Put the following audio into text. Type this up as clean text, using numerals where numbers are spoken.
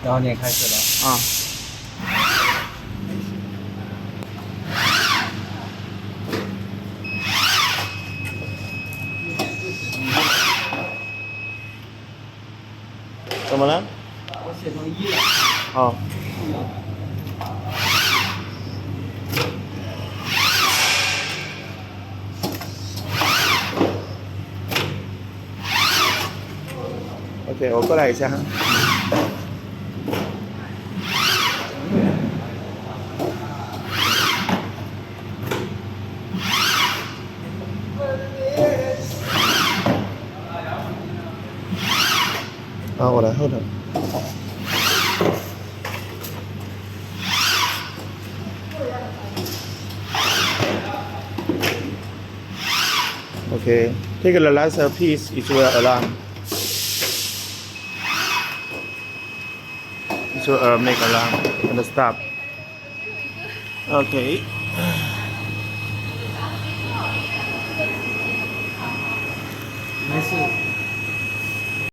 然后你也开始了。啊。怎么了？我写成1了。哦。OK， 我过来一下。啊，我来后头。Okay, take the last piece is your alarm. It will make alarm and stop. Okay. 没事。